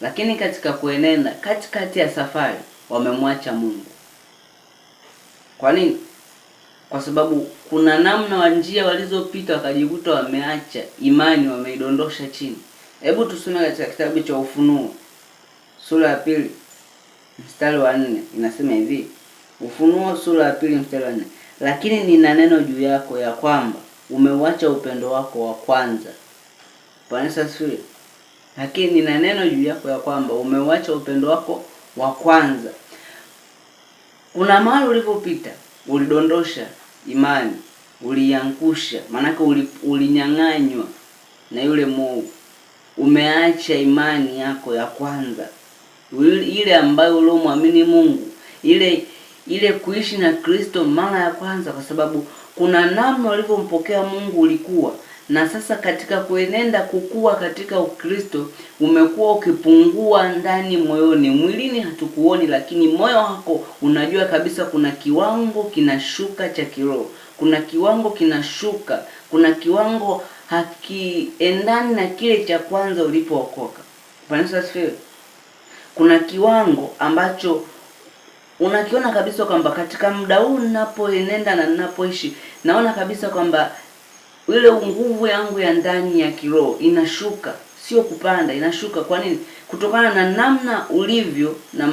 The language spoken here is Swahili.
lakini katika kuenenda katikati ya safari wamemwacha Mungu. Kwa nini? Kwa sababu kuna namna wa njia walizopita wakajikuta wameacha imani, wameidondosha chini. Hebu tusome katika kitabu cha Ufunuo sura ya 2 mstari wa 4, inasema hivi. Ufunuo sura ya 2 mstari wa 4, lakini nina neno juu yako ya kwamba umeuacha upendo wako wa kwanza. Bwana asifiwe. Lakini nina neno juu yako ya kwamba umeuacha upendo wako wa kwanza. Kuna mahali ulipopita ulidondosha imani, uliangusha, maanake ulinyang'anywa na yule mwovu. Umeacha imani yako ya kwanza, ile ambayo uliomwamini Mungu, ile kuishi na Kristo mara ya kwanza, kwa sababu kuna namna ulivyompokea Mungu ulikuwa, na sasa katika kuenenda kukua katika Ukristo umekuwa ukipungua ndani moyoni. Mwilini hatukuoni, lakini moyo wako unajua kabisa kuna kiwango kinashuka cha kiroho, kuna kiwango kinashuka, kuna kiwango hakiendani na kile cha kwanza ulipookoka. Bwana asifiwe. Kuna kiwango ambacho unakiona kabisa kwamba katika muda huu ninapoenenda na ninapoishi, naona kabisa kwamba ile nguvu yangu ya ndani ya kiroho inashuka, sio kupanda, inashuka. Kwa nini? Kutokana na namna ulivyo na